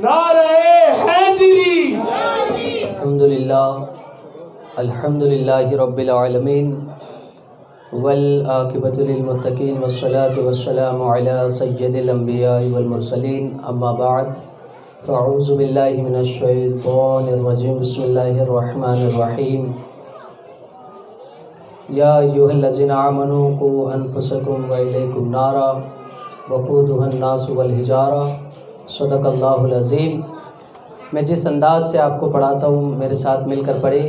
نعرہ حیدری۔ الحمدللہ رب العالمین والعاقبۃ للمتقین والصلاۃ والسلام علی سید الانبیاء والمرسلین اما بعد فاعوذ باللہ من الشیطان الرجیم بسم اللہ الرحمن الرحیم یا ایھا الذین آمنوا قوا انفسکم واہلیکم نارا وقودھا الناس والحجارہ صدق اللہ العظیم۔ میں جس انداز سے آپ کو پڑھاتا ہوں میرے ساتھ مل کر پڑھے۔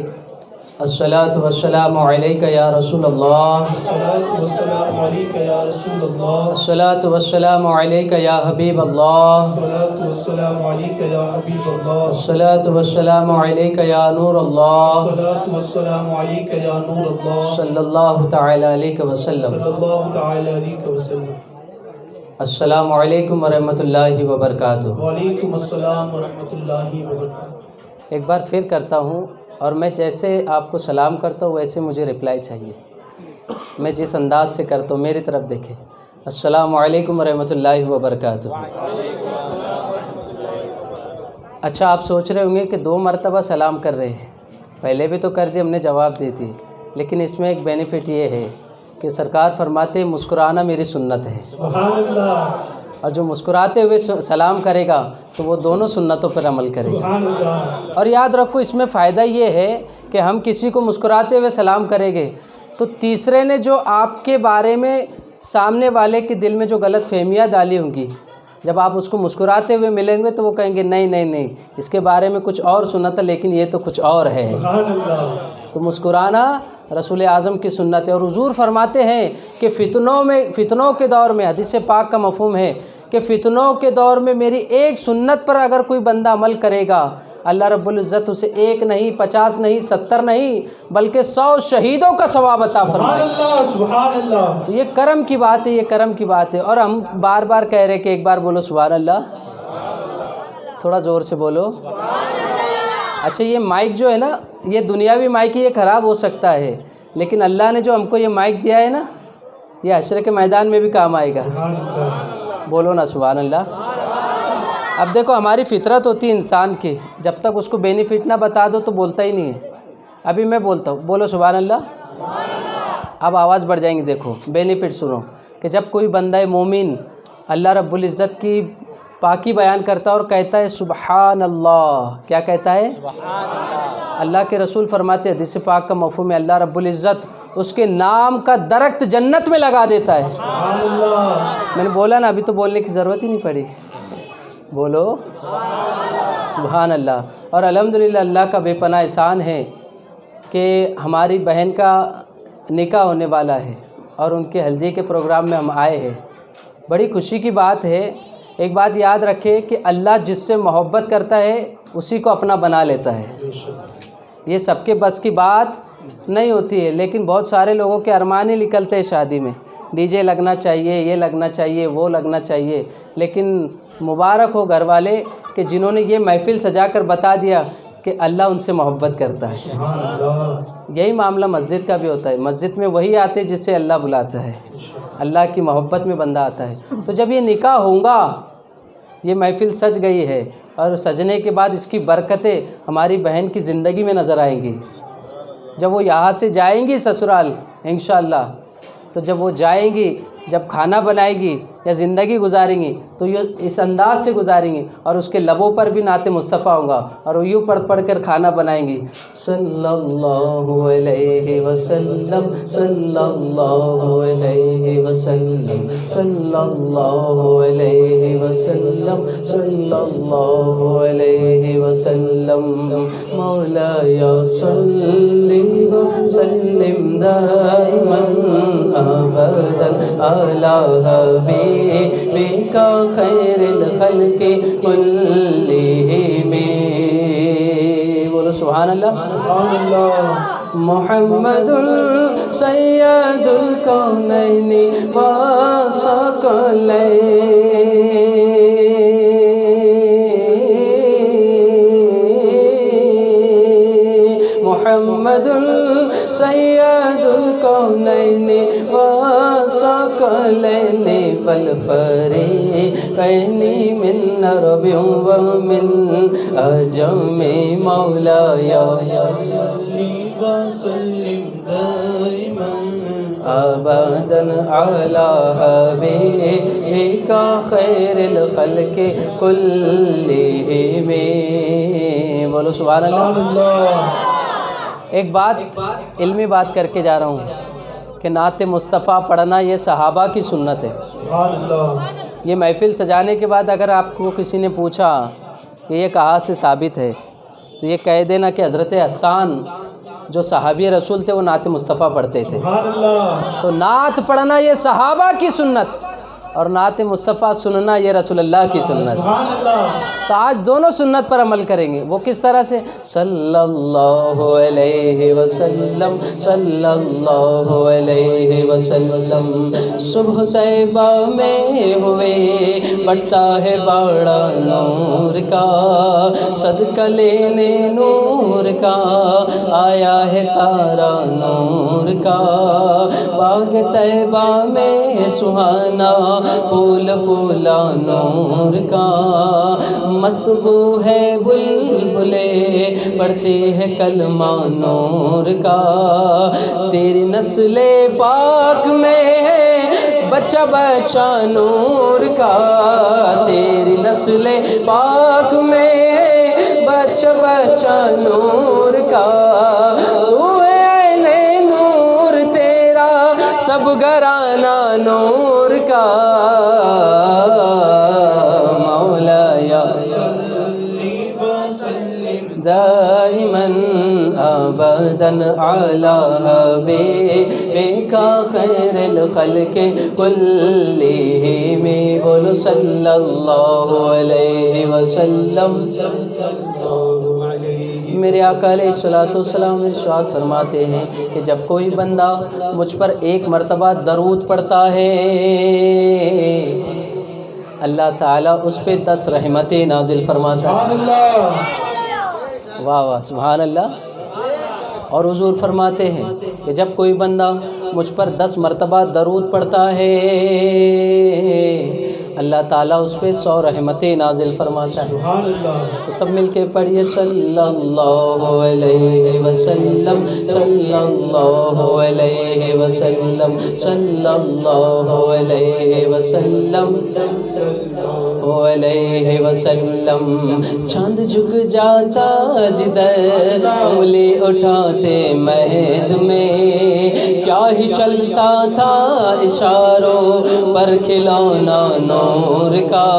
الصلاۃ والسلام علیک یا رسول اللہ، الصلاۃ والسلام علیک یا رسول اللہ، الصلاۃ والسلام علیک یا حبیب اللہ، الصلاۃ والسلام علیک یا حبیب اللہ، الصلاۃ والسلام علیک یا نور اللہ، الصلاۃ والسلام علیک یا نور اللہ، صلی اللہ تعالی علیہ وسلم۔ صلی اللہ تعالی علیہ وسلم۔ السلام علیکم ورحمۃ اللہ وبرکاتہ۔ وعلیکم السلام ورحمۃ اللہ وبرکاتہ۔ ایک بار پھر کرتا ہوں، اور میں جیسے آپ کو سلام کرتا ہوں ویسے مجھے رپلائی چاہیے۔ میں جس انداز سے کرتا ہوں میری طرف دیکھیں۔ السلام علیکم ورحمۃ اللہ وبرکاتہ۔ اچھا، آپ سوچ رہے ہوں گے کہ 2 مرتبہ سلام کر رہے ہیں، پہلے بھی تو کر دی، ہم نے جواب دی تھی، لیکن اس میں ایک بینیفٹ یہ ہے کہ سرکار فرماتے ہیں مسکرانا میری سنت ہے، سبحان اللہ، اور جو مسکراتے ہوئے سلام کرے گا تو وہ دونوں سنتوں پر عمل کرے گا۔ سبحان اللہ۔ اور یاد رکھو اس میں فائدہ یہ ہے کہ ہم کسی کو مسکراتے ہوئے سلام کریں گے تو تیسرے نے جو آپ کے بارے میں سامنے والے کے دل میں جو غلط فہمیاں ڈالی ہوں گی، جب آپ اس کو مسکراتے ہوئے ملیں گے تو وہ کہیں گے نہیں اس کے بارے میں کچھ اور سنا تھا لیکن یہ تو کچھ اور ہے۔ سبحان اللہ۔ تو مسکرانا رسول اعظم کی سنت ہے۔ اور حضور فرماتے ہیں کہ فتنوں کے دور میں، حدیث پاک کا مفہوم ہے کہ فتنوں کے دور میں میری ایک سنت پر اگر کوئی بندہ عمل کرے گا، اللہ رب العزت اسے 1 نہیں 50 نہیں 70 نہیں بلکہ 100 شہیدوں کا ثواب عطا سبحان فرمائے۔ اللہ، سبحان اللہ۔ تو یہ کرم کی بات ہے، یہ کرم کی بات ہے۔ اور ہم بار بار کہہ رہے کہ ایک بار بولو سبحان اللہ، تھوڑا زور سے بولو۔ اچھا، یہ مائک جو ہے نا، یہ دنیاوی مائک یہ خراب ہو سکتا ہے، لیکن اللہ نے جو ہم کو یہ مائک دیا ہے نا، یہ حشر کے میدان میں بھی کام آئے گا۔ سبحان اللہ۔ بولو نا سبحان اللہ۔ اب دیکھو، ہماری فطرت ہوتی ہے انسان کی، جب تک اس کو بینیفٹ نہ بتا دو تو بولتا ہی نہیں ہے۔ ابھی میں بولتا ہوں، بولو سبحان اللہ، اب آواز بڑھ جائیں گی۔ دیکھو بینیفٹ سنو کہ جب کوئی بندہ مومن اللہ رب العزت کی پاکی بیان کرتا ہے اور کہتا ہے سبحان اللہ، کیا کہتا ہے؟ اللہ کے رسول فرماتے ہیں، حدیث پاک کا مفہوم ہے، اللہ رب العزت اس کے نام کا درخت جنت میں لگا دیتا ہے۔ سبحان اللہ۔ میں نے بولا نا، ابھی تو بولنے کی ضرورت ہی نہیں پڑی۔ بولو سبحان اللہ۔ اور الحمدللہ اللہ کا بے پناہ احسان ہے کہ ہماری بہن کا نکاح ہونے والا ہے اور ان کے ہلدی کے پروگرام میں ہم آئے ہیں، بڑی خوشی کی بات ہے۔ ایک بات یاد رکھے کہ اللہ جس سے محبت کرتا ہے اسی کو اپنا بنا لیتا ہے۔ یہ سب کے بس کی بات نہیں ہوتی ہے، لیکن بہت سارے لوگوں کے ارمان ہی نکلتے ہیں شادی میں، ڈی جے لگنا چاہیے، یہ لگنا چاہیے، وہ لگنا چاہیے۔ لیکن مبارک ہو گھر والے کہ جنہوں نے یہ محفل سجا کر بتا دیا کہ اللہ ان سے محبت کرتا ہے۔ سبحان اللہ۔ یہی معاملہ مسجد کا بھی ہوتا ہے، مسجد میں وہی آتے جس سے اللہ بلاتا ہے، اللہ کی محبت میں بندہ آتا ہے۔ تو جب یہ نکاح ہوگا، یہ محفل سج گئی ہے، اور سجنے کے بعد اس کی برکتیں ہماری بہن کی زندگی میں نظر آئیں گی۔ جب وہ یہاں سے جائیں گی سسرال انشاءاللہ، تو جب وہ جائیں گی، جب کھانا بنائیں گی یا زندگی گزاریں گی تو یہ اس انداز سے گزاریں گی، اور اس کے لبوں پر بھی نعت مصطفیٰ ہوگا، اور وہ یوں پڑھ کر کھانا بنائیں گی، صلی اللہ علیہ وسلم صلی اللہ علیہ وسلم صلی اللہ علیہ وسلم صلی اللہ علیہ وسلم مولایا صلی وسلم دائما ابدا علی حبیبک خیر الخلق کلہم۔ بولو سبحان اللہ۔ سبحان اللہ۔ محمد سید الکونین والثقلین، محمد سید الکونین والثقلین والفریقین من عرب ومن عجم مولاي وسلم دائما ابدا على حبیبک خیر الخلق کلہم۔ بولو سبحان اللہ۔ ایک بات علمی بات کر کے جا رہا ہوں کہ نعت مصطفیٰ پڑھنا یہ صحابہ کی سنت ہے۔ سبحان اللہ۔ یہ محفل سجانے کے بعد اگر آپ کو کسی نے پوچھا کہ یہ کہاں سے ثابت ہے تو یہ کہہ دینا کہ حضرت حسان جو صحابی رسول تھے وہ نعت مصطفیٰ پڑھتے تھے۔ سبحان اللہ۔ تو نعت پڑھنا یہ صحابہ کی سنت اور نعت مصطفیٰ سننا یہ رسول اللہ کی سنت۔ سبحان اللہ۔ تو آج دونوں سنت پر عمل کریں گے۔ وہ کس طرح سے؟ صلی اللہ علیہ وسلم، صلی اللہ علیہ وسلم۔ صبح طیبہ میں ہوئے بڑھتا ہے باڑا نور کا، صدقہ لینے نور کا آیا ہے تارا نور کا۔ باغ طیبہ میں سہانا پھول پھولا نور کا، مست بو ہے بلبلے پڑھتی ہے کلمہ نور کا۔ تیری نسل پاک میں ہے بچہ بچہ نور کا، تیری نسل پاک میں ہے بچہ بچہ نور کا۔ تو عین نور تیرا سب گھرانہ نور کا، مولاي دائما ابدا على حبيبك خير الخلق كلهم۔ بولو صلی اللہ علیہ وسلم۔ میرے آقا علیہ الصلوۃ والسلام ارشاد فرماتے ہیں کہ جب کوئی بندہ مجھ پر ایک مرتبہ درود پڑھتا ہے اللہ تعالیٰ اس پہ 10 رحمتیں نازل فرماتا ہے۔ واہ واہ سبحان اللہ۔ اور حضور فرماتے ہیں کہ جب کوئی بندہ مجھ پر 10 مرتبہ درود پڑھتا ہے اللہ تعالیٰ اس پہ 100 رحمتیں نازل فرماتا ہے۔ تو سب مل کے پڑھیے صلی اللہ علیہ وسلم، صلی اللہ علیہ وسلم، صلی اللہ علیہ وسلم علیہ وسلم۔ چاند جھک جاتا جدھر انگلی اٹھاتے مہد میں، کیا ہی چلتا تھا اشاروں پر کھلونا نور کا۔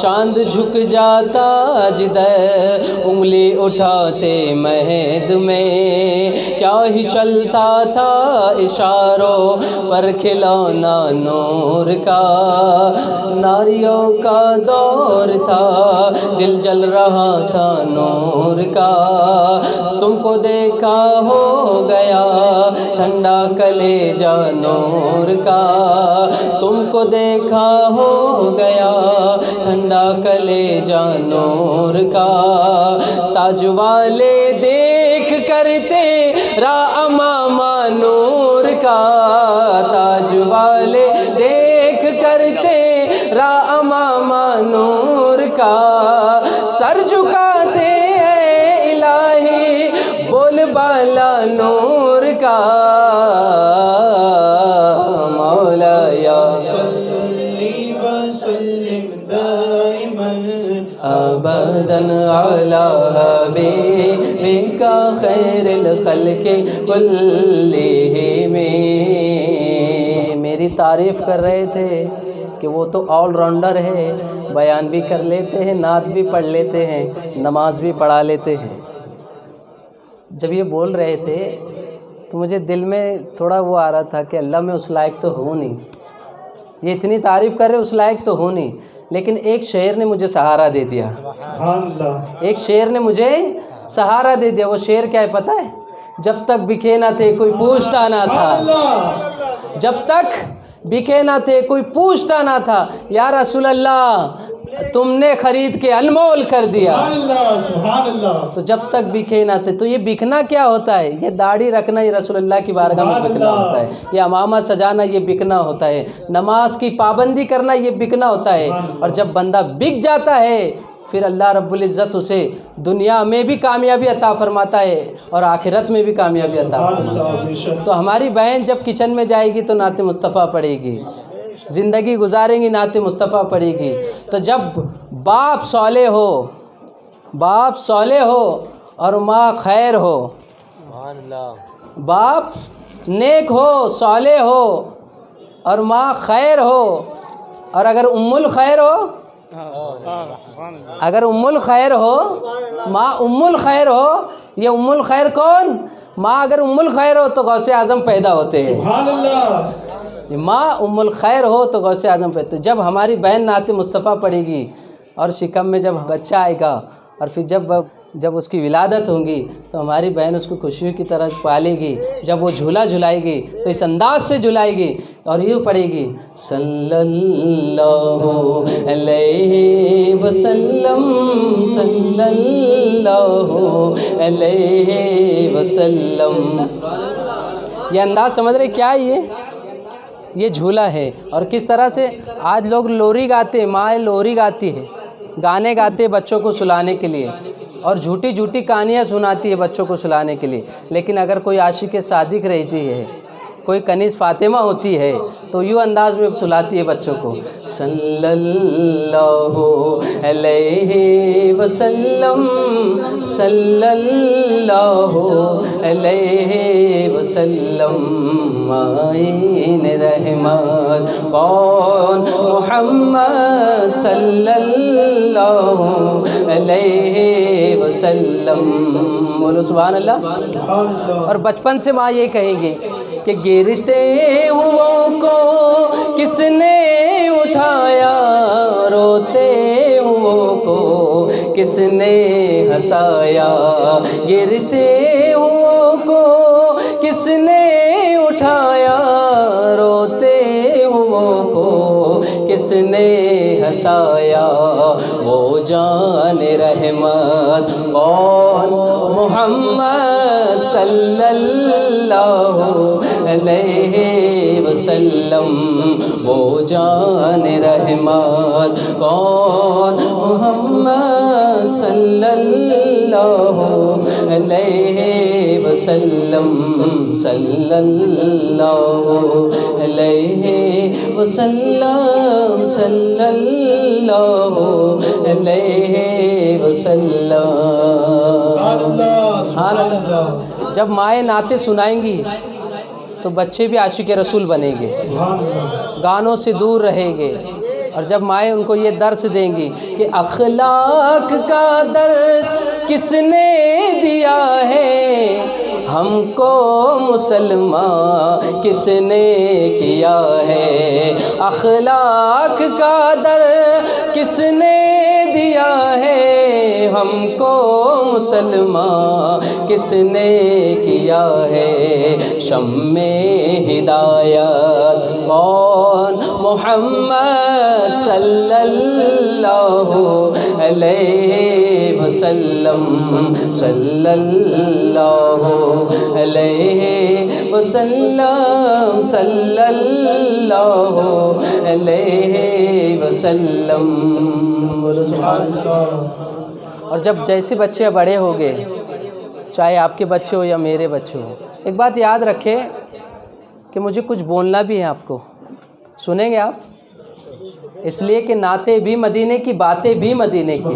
چاند جھک جاتا جدھر انگلی اٹھاتے مہد میں، کیا ہی چلتا تھا اشاروں پر کھلونا نور کا۔ ناریوں کا دور تھا دل جل رہا تھا نور کا، تم کو دیکھا ہو گیا ٹھنڈا کلیجہ نور کا، تم کو دیکھا ہو گیا ٹھنڈا کلیجہ نور کا۔ تاج والے دیکھ کر تیرا امامہ نور کا، تاج والے دیکھ کر تیرا امامہ نور کا، سر جھکاتے ہیں الہی بول بالا نور کا، مولاي صلی وسلم دائما ابدا على حبیبک خیر الخلق کلہم۔ میری تعریف کر رہے تھے کہ وہ تو آل راؤنڈر ہے، بیان بھی کر لیتے ہیں، نعت بھی پڑھ لیتے ہیں، نماز بھی پڑھا لیتے ہیں۔ جب یہ بول رہے تھے تو مجھے دل میں تھوڑا وہ آ رہا تھا کہ اللہ میں اس لائق تو ہوں نہیں، یہ اتنی تعریف کر رہے اس لائق تو ہوں نہیں، لیکن ایک شعر نے مجھے سہارا دے دیا، ایک شعر نے مجھے سہارا دے دیا۔ وہ شعر کیا ہے پتہ ہے؟ جب تک بکے نہ تھے کوئی پوچھتا نہ تھا، جب تک بکے نہ تھے کوئی پوچھتا نہ تھا، یا رسول اللہ تم نے خرید کے انمول کر دیا. سبحان اللہ سبحان اللہ. تو جب تک بکے نہ تھے. تو یہ بکنا کیا ہوتا ہے؟ یہ داڑھی رکھنا یہ رسول اللہ کی بارگاہ میں بکنا ہوتا ہے. یہ امامہ سجانا یہ بکنا ہوتا ہے. نماز کی پابندی کرنا یہ بکنا ہوتا ہے. اور جب بندہ بک جاتا ہے پھر اللہ رب العزت اسے دنیا میں بھی کامیابی عطا فرماتا ہے اور آخرت میں بھی کامیابی عطا فرماتا ہے. تو ہماری بہن جب کچن میں جائے گی تو نعت مصطفیٰ پڑھے گی، زندگی گزاریں گی نعت مصطفیٰ پڑھے گی. تو جب باپ صالح ہو اور ماں خیر ہو، باپ نیک ہو صالح ہو اور ماں خیر ہو، اور اگر ام الخیر ہو، اگر ام الخیر ہو، ماں ام الخیر ہو. یہ ام الخیر کون؟ ماں اگر ام الخیر ہو تو غوث اعظم پیدا ہوتے ہیں. سبحان اللہ. ماں ام الخیر ہو تو غوث اعظم پیدا. جب ہماری بہن نعت مصطفیٰ پڑھے گی اور شکم میں جب بچہ آئے گا اور پھر جب اس کی ولادت ہوں گی تو ہماری بہن اس کو خوشیوں کی طرح پالے گی. جب وہ جھولا جھلائے گی تو اس انداز سے جھلائے گی اور یوں پڑھے گی صلی اللہ علیہ وسلم صلی اللہ علیہ وسلم. یہ انداز سمجھ رہے کیا ہے؟ یہ جھولا ہے. اور کس طرح سے آج لوگ لوری گاتے ہیں، ماں لوری گاتی ہے، گانے گاتے بچوں کو سلانے کے لیے اور جھوٹی جھوٹی کہانیاں سناتی ہے بچوں کو سلانے کے لیے. لیکن اگر کوئی عاشق صادق رہتی ہے، کوئی کنیز فاطمہ ہوتی ہے تو یوں انداز میں سلاتی ہے بچوں کو صلی اللہ علیہ وسلم صلی اللہ علیہ وسلم. معین رحمت کون؟ محمد صلی اللہ علیہ وسلم. بولو سبحان اللہ. اور بچپن سے ماں یہ کہیں گی کہ گرتے ہوں کو کس نے اٹھایا، روتے ہوں کو کس نے ہنسایا. گرتے ہوں کو کس نے اٹھایا، روتے ہوں کو کس نے ہنسایا. وہ جان رحمت کون؟ محمد صلی اللہ علیہ وسلم. وہ جان رحمت کون؟ محمد صلی اللہ علیہ وسلم صلی اللہ علیہ وسلم صلی اللہ علیہ وسلم. جب مائیں نعتیں سنائیں گی تو بچے بھی عاشق رسول بنیں گے، گانوں سے دور رہیں گے. اور جب مائیں ان کو یہ درس دیں گی کہ اخلاق کا درس کس نے دیا ہے، ہم کو مسلمان کس نے کیا ہے. اخلاق کا درس کس نے دیا ہے، ہم کو مسلمان کس نے کیا ہے. شمع ہدایت کون؟ محمد صلی اللہ علیہ وسلم صلی اللہ علیہ وسلم صلی اللہ علیہ وسلم. اور جب جیسے بچے بڑے ہو گئے، چاہے آپ کے بچے ہو یا میرے بچے ہو، ایک بات یاد رکھیں کہ مجھے کچھ بولنا بھی ہے. آپ کو سنیں گے آپ؟ اس لیے کہ نعتیں بھی مدینے کی، باتیں بھی مدینے کی،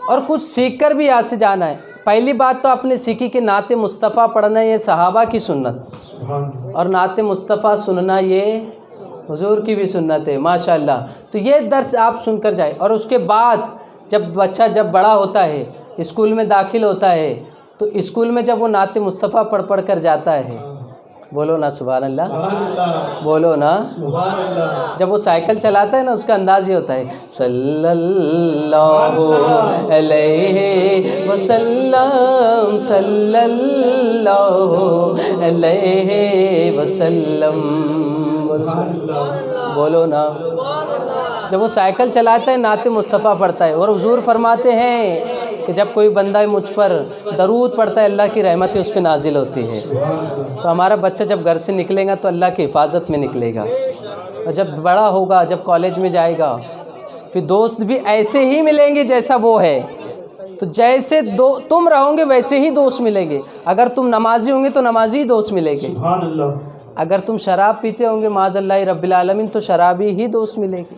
اور کچھ سیکھ کر بھی یہاں سے جانا ہے. پہلی بات تو آپ نے سیکھی کہ نعت مصطفیٰ پڑھنا یہ صحابہ کی سنت، اور نعت مصطفیٰ سننا یہ حضور کی بھی سنت ہے. ماشاءاللہ. تو یہ درس آپ سن کر جائیں. اور اس کے بعد جب بچہ جب بڑا ہوتا ہے، اسکول میں داخل ہوتا ہے، تو اسکول میں جب وہ نعت مصطفیٰ پڑھ کر جاتا ہے، بولو نا سبحان اللہ، بولو نا. جب وہ سائیکل چلاتا ہے نا، اس کا انداز یہ ہوتا ہے صلی اللہ علیہ وسلم صلی اللہ علیہ وسلم. بولو نا. جب وہ سائیکل چلاتا ہے نعت مصطفیٰ پڑھتا ہے، اور حضور فرماتے ہیں کہ جب کوئی بندہ مجھ پر درود پڑھتا ہے اللہ کی رحمتیں اس پہ نازل ہوتی ہے۔ تو ہمارا بچہ جب گھر سے نکلے گا تو اللہ کی حفاظت میں نکلے گا، اور جب بڑا ہوگا، جب کالج میں جائے گا، پھر دوست بھی ایسے ہی ملیں گے جیسا وہ ہے۔ تو جیسے تم رہو گے ویسے ہی دوست ملیں گے۔ اگر تم نمازی ہوں گے تو نمازی دوست ملیں گے، سبحان اللہ۔ اگر تم شراب پیتے ہوں گے معاذ اللہ رب العالمین تو شرابی ہی دوست ملے گی،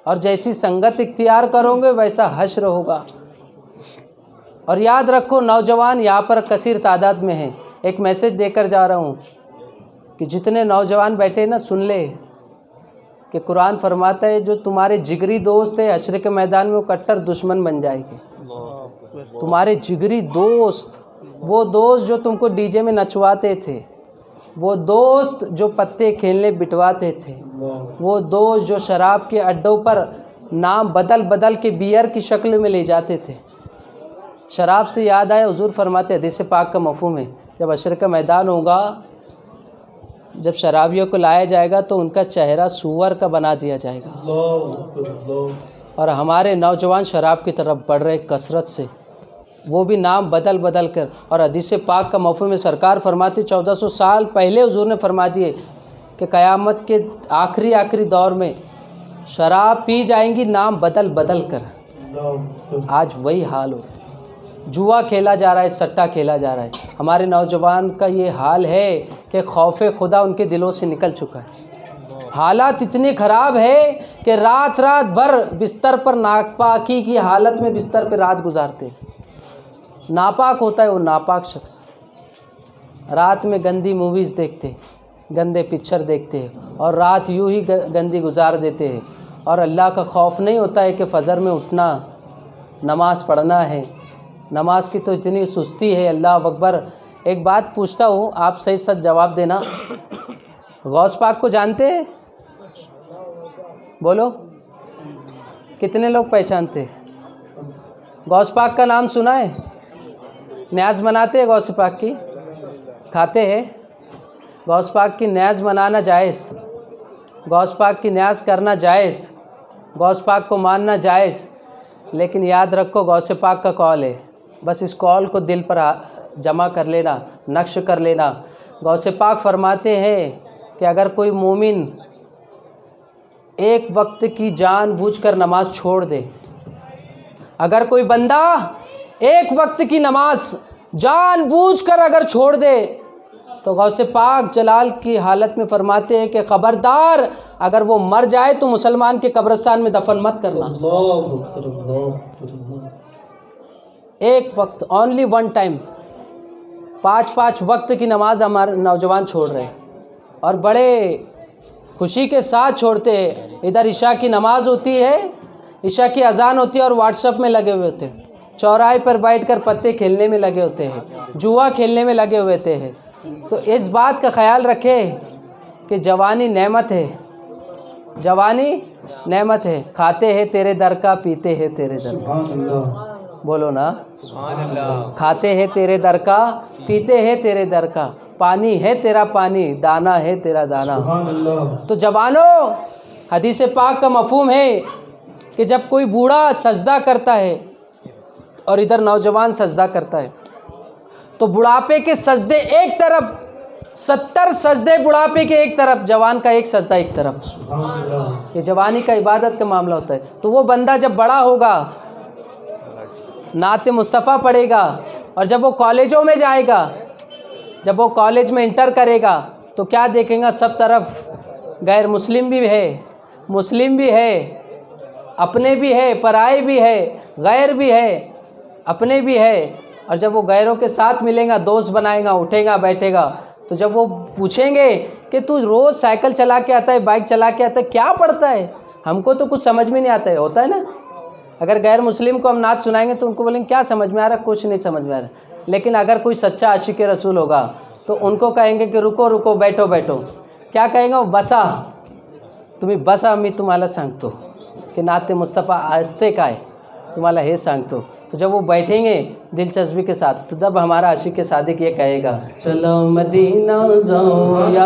اور جیسی سنگت اختیار کرو گے ویسا حشر ہوگا۔ اور یاد رکھو نوجوان یہاں پر کثیر تعداد میں ہیں، ایک میسج دے کر جا رہا ہوں کہ جتنے نوجوان بیٹھے نا سن لے کہ قرآن فرماتا ہے جو تمہارے جگری دوست ہے حشر کے میدان میں وہ کٹر دشمن بن جائے گے۔ تمہارے جگری دوست، وہ دوست جو تم کو ڈی جے میں نچواتے تھے، وہ دوست جو پتے کھیلنے بٹواتے تھے، وہ دوست جو شراب کے اڈوں پر نام بدل بدل کے بیئر کی شکل میں لے جاتے تھے۔ شراب سے یاد آیا، حضور فرماتے حدیث پاک کا مفہوم ہے جب حشر کا میدان ہوگا، جب شرابیوں کو لایا جائے گا تو ان کا چہرہ سور کا بنا دیا جائے گا، اور ہمارے نوجوان شراب کی طرف بڑھ رہے کثرت سے، وہ بھی نام بدل بدل کر۔ اور حدیث پاک کا مفہوم سرکار فرماتی 1400 سال پہلے حضور نے فرما دیے کہ قیامت کے آخری دور میں شراب پی جائیں گی نام بدل بدل کر۔ آج وہی حال ہو، جوا کھیلا جا رہا ہے، سٹا کھیلا جا رہا ہے۔ ہمارے نوجوان کا یہ حال ہے کہ خوف خدا ان کے دلوں سے نکل چکا ہے۔ حالات اتنے خراب ہے کہ رات بھر بستر پر ناپاکی کی حالت میں بستر پہ رات گزارتے ہیں۔ ناپاک ہوتا ہے وہ ناپاک شخص، رات میں گندی موویز دیکھتے، گندے پکچر دیکھتے اور رات یوں ہی گندی گزار دیتے ہیں، اور اللہ کا خوف نہیں ہوتا ہے کہ فجر میں اٹھنا، نماز پڑھنا ہے۔ نماز کی تو اتنی سستی ہے، اللہ اکبر۔ ایک بات پوچھتا ہوں، آپ صحیح سچ جواب دینا، غوث پاک کو جانتے ہیں؟ بولو کتنے لوگ پہچانتے؟ غوث پاک کا نام سنا ہے؟ نیاز مناتے ہیں غوث پاک کی؟ کھاتے ہیں؟ غوث پاک کی نیاز منانا جائز، غوث پاک کی نیاز کرنا جائز، غوث پاک کو ماننا جائز، لیکن یاد رکھو غوث پاک کا قول ہے، بس اس قول کو دل پر جمع کر لینا، نقش کر لینا۔ غوث پاک فرماتے ہیں کہ اگر کوئی مومن ایک وقت کی جان بوجھ کر نماز چھوڑ دے، اگر کوئی بندہ ایک وقت کی نماز جان بوجھ کر اگر چھوڑ دے تو غوث پاک جلال کی حالت میں فرماتے ہیں کہ خبردار اگر وہ مر جائے تو مسلمان کے قبرستان میں دفن مت کرنا۔ ایک وقت، اونلی ون ٹائم، 5 وقت کی نماز ہمارے نوجوان چھوڑ رہے ہیں، اور بڑے خوشی کے ساتھ چھوڑتے ہیں۔ ادھر عشاء کی نماز ہوتی ہے، عشاء کی اذان ہوتی ہے اور واٹس ایپ میں لگے ہوئے ہوتے ہیں، چوراہے پر بیٹھ کر پتے کھیلنے میں لگے ہوتے ہیں، جوا کھیلنے میں لگے ہوئے ہوتے ہیں۔ تو اس بات کا خیال رکھے کہ جوانی نعمت ہے، جوانی نعمت ہے، کھاتے ہیں تیرے در کا، پیتے ہیں تیرے در کا، بولو نا کھاتے ہیں تیرے در کا، پیتے ہیں تیرے در کا، پانی ہے تیرا پانی، دانا ہے تیرا دانا۔ تو جوانوں، حدیث پاک کا مفہوم ہے کہ جب کوئی بوڑھا سجدہ کرتا ہے اور ادھر نوجوان سجدہ کرتا ہے تو بڑھاپے کے سجدے ایک طرف، 70 سجدے بڑھاپے کے ایک طرف، جوان کا ایک سجدہ ایک طرف۔ یہ جوانی کا عبادت کا معاملہ ہوتا ہے۔ تو وہ بندہ جب بڑا ہوگا نعت مصطفیٰ پڑھے گا، اور جب وہ کالجوں میں جائے گا، جب وہ کالج میں انٹر کرے گا تو کیا دیکھیں گا؟ سب طرف غیر مسلم بھی ہے، مسلم بھی ہے، اپنے بھی ہے، پرائے بھی ہے، غیر بھی ہے، اپنے بھی ہے۔ اور جب وہ غیروں کے ساتھ ملیں گا، دوست بنائے گا، اٹھے گا، بیٹھے گا، تو جب وہ پوچھیں گے کہ تو روز سائیکل چلا کے آتا ہے، بائک چلا کے آتا ہے، کیا پڑھتا ہے؟ ہم کو تو کچھ سمجھ میں نہیں آتا ہے، ہوتا ہے نا؟ اگر غیر مسلم کو ہم نعت سنائیں گے تو ان کو بولیں گے کیا سمجھ میں آ رہا ہے؟ کچھ نہیں سمجھ میں آ رہا ہے۔ لیکن اگر کوئی سچا عاشق رسول ہوگا تو ان کو کہیں گے کہ رکو رکو، بیٹھو بیٹھو، کیا کہیں گے؟ بسا تمہیں بسا امی تمہارا سانگتو کہ نعت مصطفیٰ آہستے کا ہے تمہارا ہے سانگتو۔ تو جب وہ بیٹھیں گے دلچسپی کے ساتھ تو تب ہمارا عاشق صادق یہ کہے گا چلو مدینہ جاؤں یا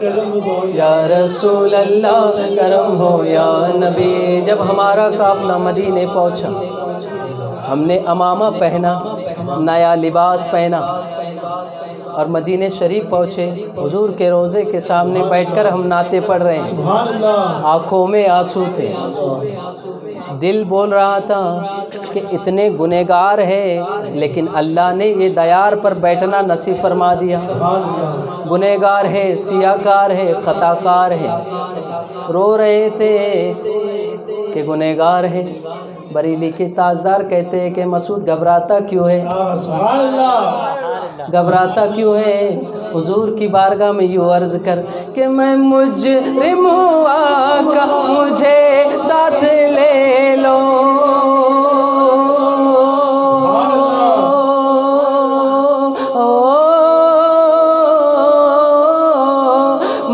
کرم ہو یا رسول اللہ کرم ہو یا نبی. جب ہمارا قافلہ مدینے پہنچا، ہم نے عمامہ پہنا، نیا لباس پہنا اور مدینہ شریف پہنچے. حضور کے روضے کے سامنے بیٹھ کر ہم نعتیں پڑھ رہے ہیں. سبحان اللہ. آنکھوں میں آنسو تھے، دل بول رہا تھا کہ اتنے گنہگار ہے لیکن اللہ نے یہ دیار پر بیٹھنا نصیب فرما دیا. سبحان اللہ. گنہگار ہے، سیاہ کار ہے، خطا کار ہے، رو رہے تھے کہ گنہگار ہے. بریلی کے تاجدار کہتے ہیں کہ مسعود گھبراتا کیوں ہے؟ سبحان اللہ. گھبراتا کیوں ہے؟ حضور کی بارگاہ میں یوں عرض کر کہ میں مجرم ہوں آقا مجھے ساتھ لے لو.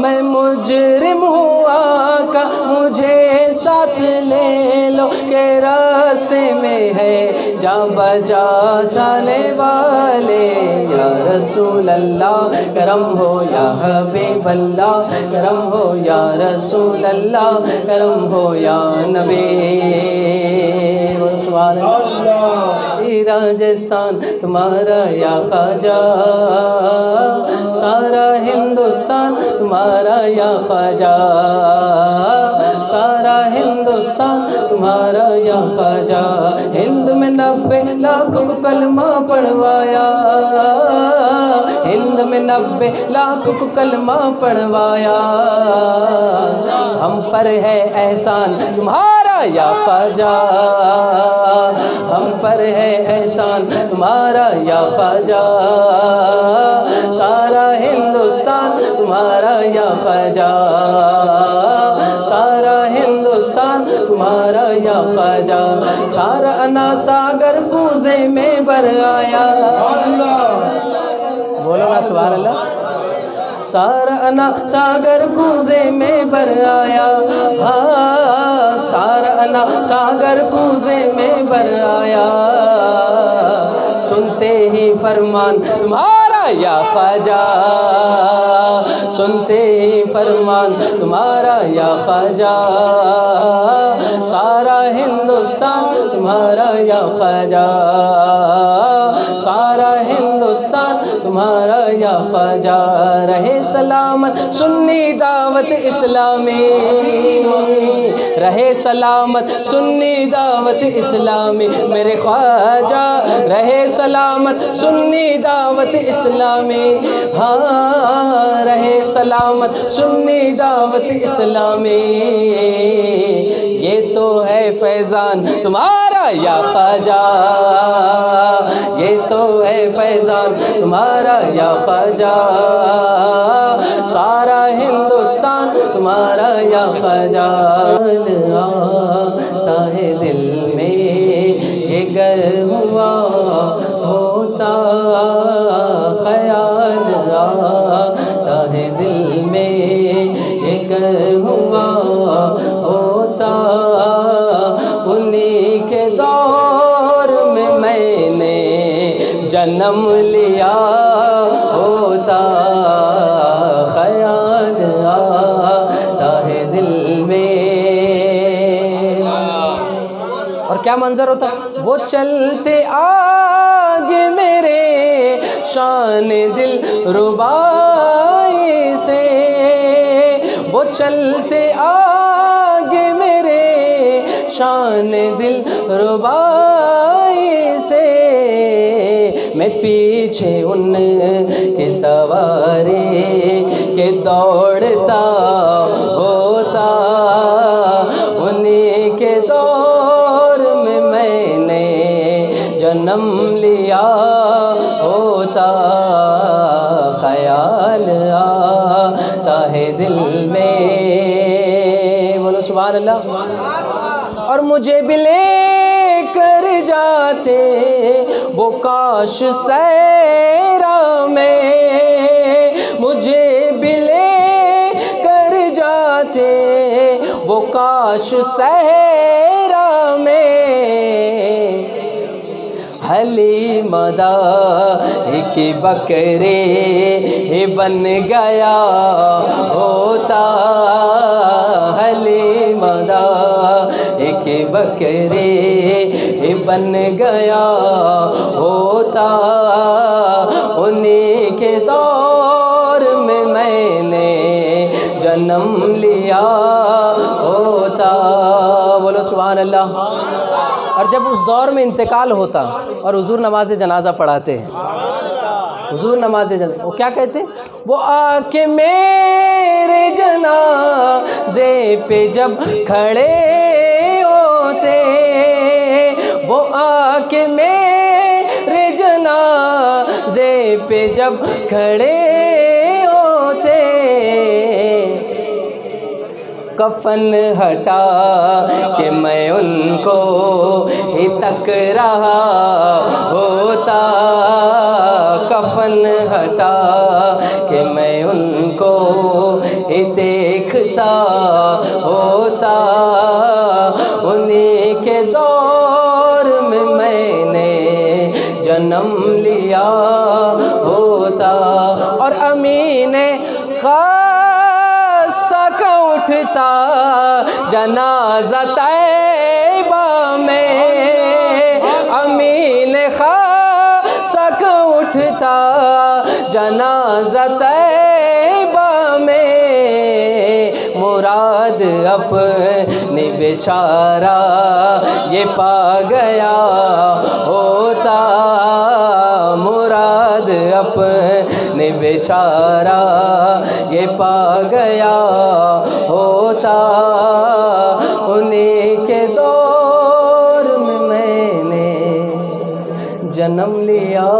میں مجرم ہوں آقا مجھے ساتھ لے لو کہ راستے میں ہے جاں بجا جانے والے. یا رسول اللہ کرم ہو یا حبیب اللہ کرم ہو یا رسول اللہ کرم ہو یا نبی. سبحان اللہ. راجستھان تمہارا یا خواجہ، سارا ہندوستان تمہارا یا خواجہ، سارا ہندوستان تمہارا یا خواجہ. ہند میں 90 لاکھ کو کلمہ پڑھوایا، ہند میں 90 لاکھ کو کلمہ پڑھوایا. ہم پر ہے احسان تمہارا یا خواجہ، ہم پر ہے احسان تمہارا یا خواجہ، سارا ہندوستان تمہارا یا خواجہ، سارا ہندوستان تمہارا یا خواجہ. سارا انا ساگر کوزے میں بھر آیا. بولو نا سبحان اللہ. سارا انا ساگر کوزے میں بھر آیا، ہاں سارا انا ساگر کوزے میں بھر آیا. سنتے ہی فرمان تمہارا یا خواجہ، سنتے ہی فرمان تمہارا یا خواجہ، سارا ہندوستان تمہارا یا خواجہ، سارا ہندوستان تمہارا یا خواجہ. رہے سلامت سنی دعوت اسلامی، رہے سلامت سنی دعوت اسلامی میرے خواجہ، رہے سلامت سنی دعوت اسلامی، ہاں رہے سلامت سنی دعوت اسلامی. یہ تو ہے فیضان تمہارا یا خواجہ، یہ تو ہے فیضان تمہارا یا خواجہ، سارا ہندوستان تمہارا یا خواجہ. آتا ہے دل میں یہ گر ہوا ہوتا خیال، آتا ہے دل میں یہ گر ہوا ہوتا انہی کے دور میں نے جنم لیا ہوتا، خیال آتا ہے دل میں. اور کیا منظر ہوتا، وہ چلتے آگے میرے شان دل ربائی سے، وہ چلتے آگے میرے شان دل ربائی سے. میں پیچھے ان کے سوارے کے دوڑتا ہوتا، انہی کے دور میں نے جنم لیا ہوتا، خیال آتا ہے دل میں. بولو سبحان اللہ. اور مجھے بھی لے کر جاتے وہ کاش سیرا میں، مجھے بھی لے کر جاتے وہ کاش صحرا میں. حلیمہ کی بکرے بن گیا ہوتا، حلیمہ کی بکرے بن گیا ہوتا، انہی کے دور میں نے جنم لیا ہوتا۔ بولو سبحان اللہ۔ اور جب اس دور میں انتقال ہوتا اور حضور نماز جنازہ پڑھاتے ہیں، حضور نماز جنازہ وہ کیا کہتے؟ وہ آ کے میرے جنازے پہ جب کھڑے ہوتے، وہ آ کے میرے جنازے پہ جب کھڑے ہوتے، کفن ہٹا کہ میں ان کو ہی تک رہا ہوتا، کفن ہٹا کہ میں ان کو ہی دیکھتا ہوتا، انہی کے دور میں نے جنم لیا ہوتا۔ اور امین خواستہ کا اٹھتا جنازہ طیبہ میں، امین خواستہ کا اٹھتا جنازہ طیبہ میں، مراد اپنی بیچارہ یہ پا گیا ہوتا، مراد اپنے بیچارہ یہ پا گیا ہوتا، انہی کے دور میں نے جنم لیا